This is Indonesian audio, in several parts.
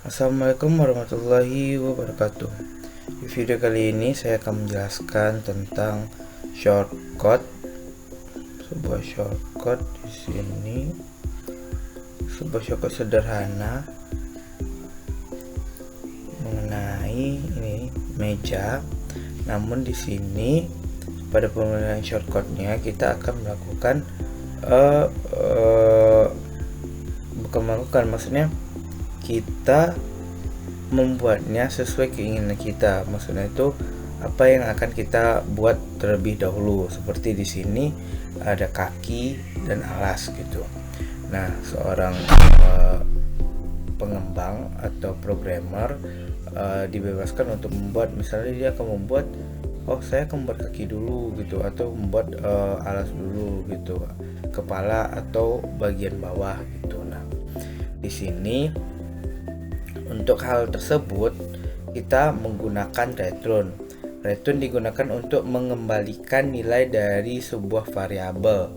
Assalamualaikum warahmatullahi wabarakatuh. Di video kali ini saya akan menjelaskan tentang shortcut. Sebuah shortcut di sini, sebuah shortcut sederhana mengenai ini meja. Namun di sini pada penggunaan shortcutnya kita akan melakukan maksudnya kita membuatnya sesuai keinginan kita. Maksudnya itu apa yang akan kita buat terlebih dahulu. Seperti di sini ada kaki dan alas gitu. Nah, seorang pengembang atau programmer dibebaskan untuk membuat, misalnya dia akan membuat saya akan membuat kaki dulu gitu, atau membuat alas dulu gitu, kepala atau bagian bawah gitu. Nah, di sini untuk hal tersebut kita menggunakan return. Return digunakan untuk mengembalikan nilai dari sebuah variabel.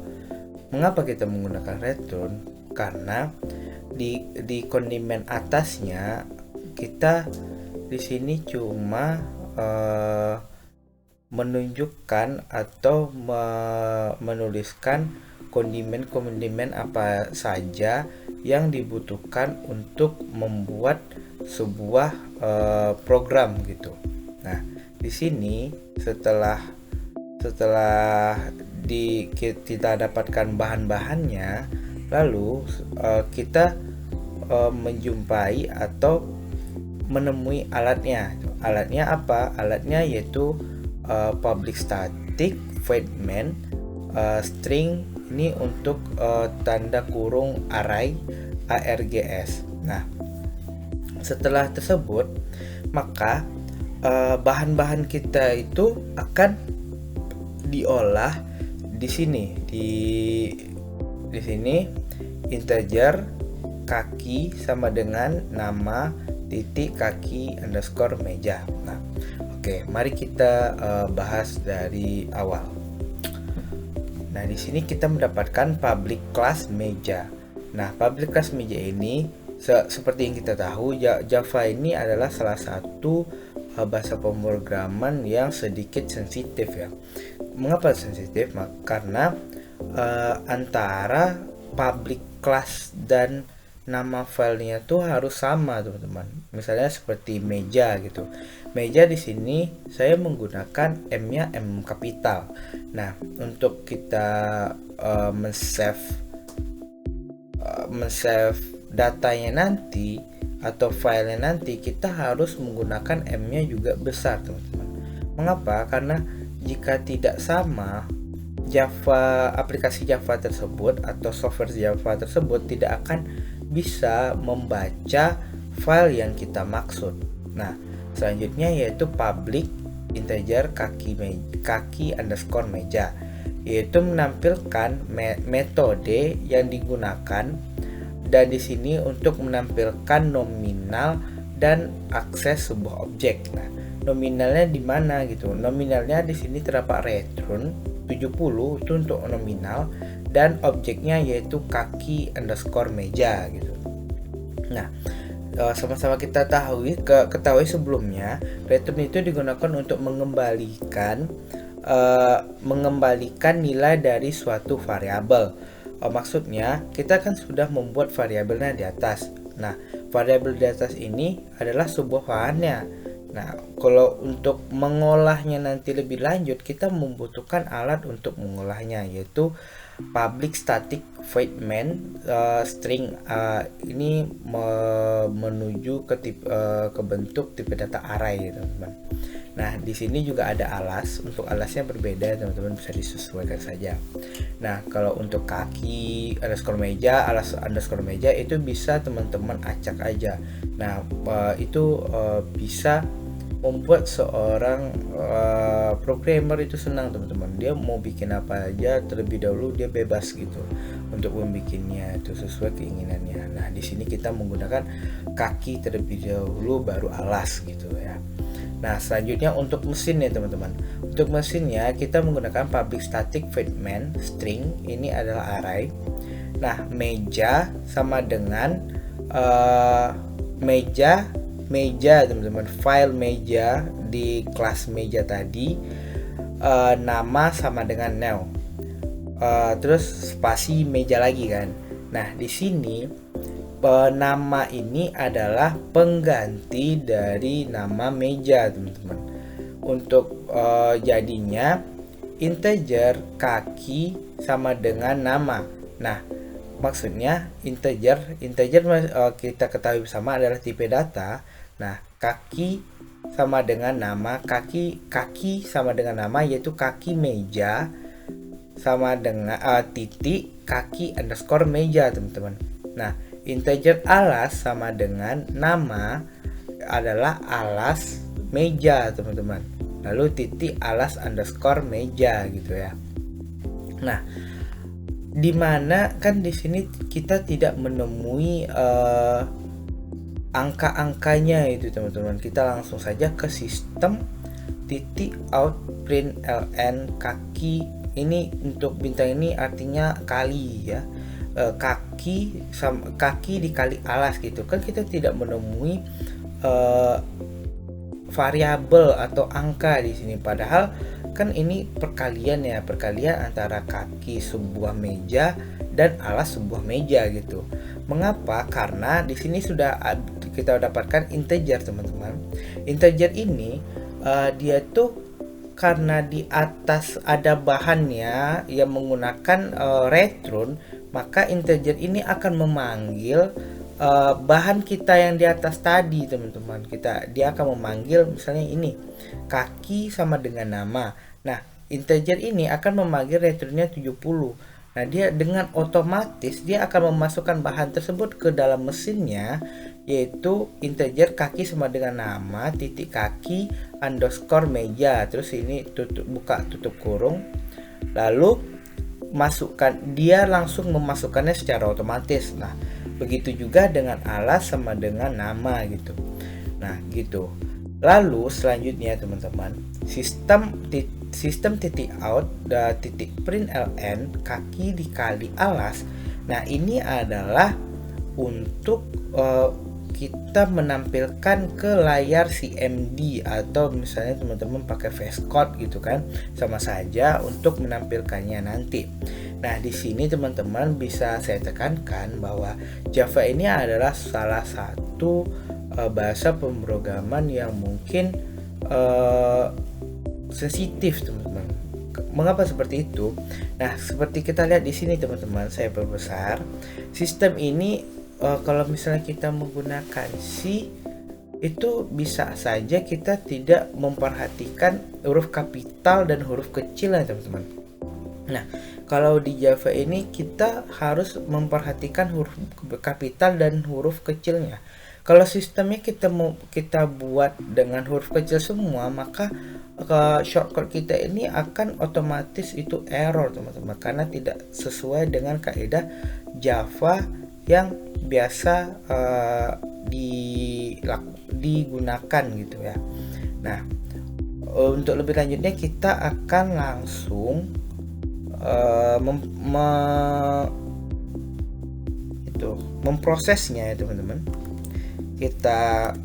Mengapa kita menggunakan return? Karena di kondimen atasnya kita di sini cuma menunjukkan atau menuliskan kondimen-kondimen apa saja yang dibutuhkan untuk membuat sebuah program gitu. Nah, di sini setelah kita dapatkan bahan-bahannya, lalu kita menjumpai atau menemui alatnya. Alatnya apa? Alatnya yaitu public static void main string, ini untuk tanda kurung array args. Nah, setelah tersebut maka bahan-bahan kita itu akan diolah di sini, di sini integer kaki sama dengan nama titik kaki underscore meja. Nah, oke, mari kita bahas dari awal. Nah, di sini kita mendapatkan public class meja. Nah, public class meja ini seperti yang kita tahu, Java ini adalah salah satu bahasa pemrograman yang sedikit sensitif ya. Mengapa sensitif? Karena antara public class dan nama filenya tuh harus sama, teman-teman. Misalnya seperti meja gitu. Meja di sini saya menggunakan M-nya M kapital. Nah, untuk kita men-save datanya nanti atau filenya nanti, kita harus menggunakan M-nya juga besar, teman-teman. Mengapa? Karena jika tidak sama, aplikasi Java tersebut atau software Java tersebut tidak akan bisa membaca file yang kita maksud. Nah, selanjutnya yaitu public integer kaki underscore meja, yaitu menampilkan metode yang digunakan, dan di sini untuk menampilkan nominal dan akses sebuah objek. Nah, nominalnya di mana gitu? Nominalnya di sini terdapat return 70 itu untuk nominal, dan objeknya yaitu kaki underscore meja gitu. Nah, sama-sama kita ketahui sebelumnya, return itu digunakan untuk mengembalikan nilai dari suatu variabel. Maksudnya kita kan sudah membuat variabelnya di atas. Nah, variabel di atas ini adalah sebuah bahannya. Nah, kalau untuk mengolahnya nanti lebih lanjut, kita membutuhkan alat untuk mengolahnya, yaitu public static void main string. Ini menuju ke bentuk tipe data array, teman-teman. Nah, di sini juga ada alas. Untuk alasnya berbeda, teman-teman, bisa disesuaikan saja. Nah, kalau untuk kaki underscore meja, alas underscore meja itu bisa teman-teman acak aja. Nah, itu bisa membuat seorang programmer itu senang, teman-teman. Dia mau bikin apa aja terlebih dahulu, dia bebas gitu untuk membikinnya itu sesuai keinginannya. Nah, di sini kita menggunakan kaki terlebih dahulu baru alas gitu ya. Nah, selanjutnya untuk mesin ya, teman-teman. Untuk mesinnya kita menggunakan public static void main string, ini adalah array. Nah, meja sama dengan meja teman-teman, file meja di kelas meja tadi, nama sama dengan new, terus spasi meja lagi kan. Nah di sini nama ini adalah pengganti dari nama meja teman-teman. Untuk jadinya integer kaki sama dengan nama. Nah maksudnya integer kita ketahui bersama adalah tipe data. Nah kaki sama dengan nama, kaki sama dengan nama, yaitu kaki meja sama dengan titik kaki underscore meja teman-teman. Nah integer alas sama dengan nama adalah alas meja teman-teman, lalu titik alas underscore meja gitu ya. Nah dimana kan di sini kita tidak menemui angka-angkanya itu teman-teman, kita langsung saja ke sistem titik out println kaki. Ini untuk bintang ini artinya kali ya, kaki dikali alas gitu kan, kita tidak menemui variabel atau angka di sini, padahal kan ini perkalian ya, perkalian antara kaki sebuah meja dan alas sebuah meja gitu. Mengapa? Karena di sini sudah kita dapatkan integer teman-teman. Integer ini dia tuh karena di atas ada bahannya yang menggunakan return, maka integer ini akan memanggil bahan kita yang di atas tadi teman-teman. Dia akan memanggil misalnya ini kaki sama dengan nama. Nah integer ini akan memanggil returnnya 70. Nah dia dengan otomatis dia akan memasukkan bahan tersebut ke dalam mesinnya, yaitu integer kaki sama dengan nama titik kaki underscore meja, terus ini buka tutup kurung, lalu masukkan, dia langsung memasukkannya secara otomatis. Nah begitu juga dengan alas sama dengan nama gitu. Nah gitu. Lalu selanjutnya teman-teman, sistem titik out titik println kaki dikali alas. Nah ini adalah untuk kita menampilkan ke layar CMD, atau misalnya teman-teman pakai VS Code gitu kan, sama saja untuk menampilkannya nanti. Nah di sini teman-teman bisa saya tekankan bahwa Java ini adalah salah satu bahasa pemrograman yang mungkin sensitif teman-teman. Mengapa seperti itu? Nah seperti kita lihat di sini teman-teman, saya perbesar sistem ini. Kalau misalnya kita menggunakan C, itu bisa saja kita tidak memperhatikan huruf kapital dan huruf kecil ya teman-teman. Nah kalau di Java ini kita harus memperhatikan huruf kapital dan huruf kecilnya. Kalau sistemnya kita buat dengan huruf kecil semua, maka shortcut kita ini akan otomatis itu error teman-teman, karena tidak sesuai dengan kaidah Java yang biasa digunakan gitu ya. Nah untuk lebih lanjutnya kita akan langsung memprosesnya ya teman-teman. Kita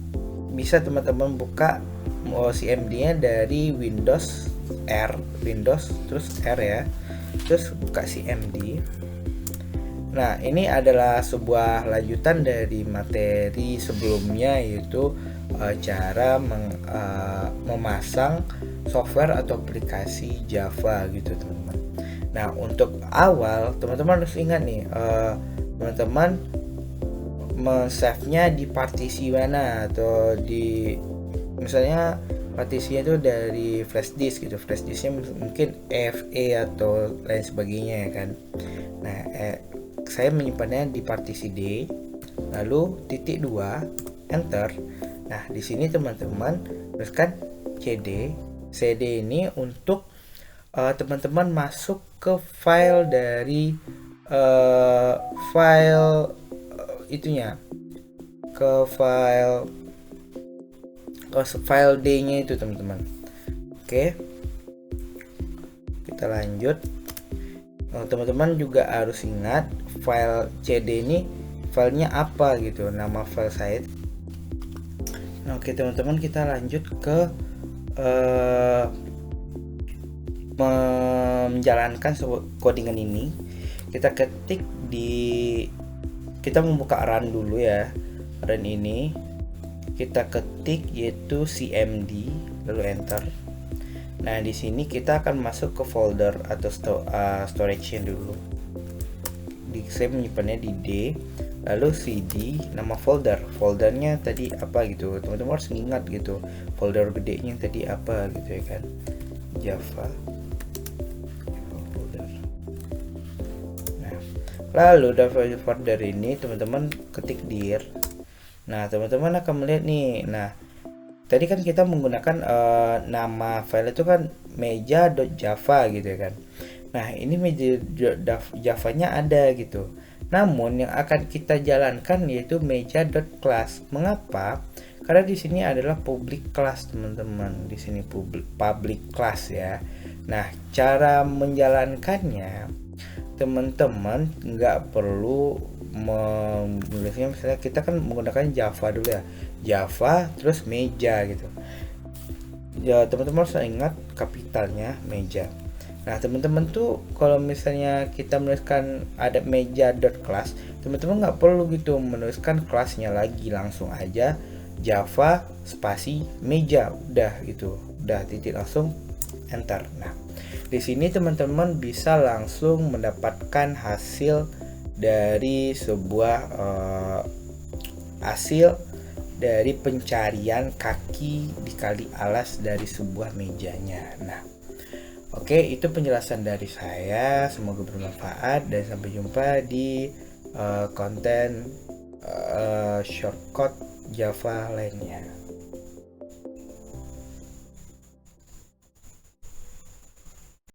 bisa teman-teman buka CMD-nya dari Windows terus R ya, terus buka CMD. Nah ini adalah sebuah lanjutan dari materi sebelumnya, yaitu cara memasang software atau aplikasi Java gitu teman-teman. Nah untuk awal teman-teman harus ingat nih, teman-teman men-save-nya di partisi mana, atau di misalnya partisinya itu dari flash disk gitu, flash disknya mungkin EFE atau lain sebagainya ya kan. Nah saya menyimpannya di partisi D, lalu titik 2 enter. Nah di sini teman-teman tuliskan CD ini untuk teman-teman masuk ke file dari file itunya, ke file D-nya itu teman-teman. Oke, kita lanjut. Teman-teman juga harus ingat file CD ini filenya apa gitu, nama file saya Nah, oke teman-teman, kita lanjut ke uh, menjalankan codingan ini. Kita ketik kita membuka run dulu ya. Run ini kita ketik yaitu cmd, lalu enter. Nah, di sini kita akan masuk ke folder atau storage dulu. Saya menyimpannya di D, lalu cd nama foldernya tadi apa gitu. Teman-teman harus ingat gitu, folder gedenya tadi apa gitu ya kan. Java folder. Nah, lalu dari folder ini teman-teman ketik dir. Nah, teman-teman akan melihat nih. Nah, tadi kan kita menggunakan nama file itu kan meja.java gitu ya kan. Nah, ini meja.java-nya ada gitu. Namun yang akan kita jalankan yaitu meja.class. Mengapa? Karena di sini adalah public class, teman-teman. Di sini public class ya. Nah, cara menjalankannya teman-teman nggak perlu menulisnya, misalnya kita kan menggunakan Java dulu ya, Java terus meja gitu ya. Teman-teman harus ingat kapitalnya meja. Nah, teman-teman tuh kalau misalnya kita menuliskan ada meja.class, teman-teman nggak perlu gitu menuliskan kelasnya lagi, langsung aja Java spasi meja, udah gitu, udah titik, langsung enter. Nah, di sini teman-teman bisa langsung mendapatkan hasil dari sebuah hasil dari pencarian kaki dikali alas dari sebuah mejanya. Nah, oke, itu penjelasan dari saya, semoga bermanfaat dan sampai jumpa di konten shortcut Java lainnya.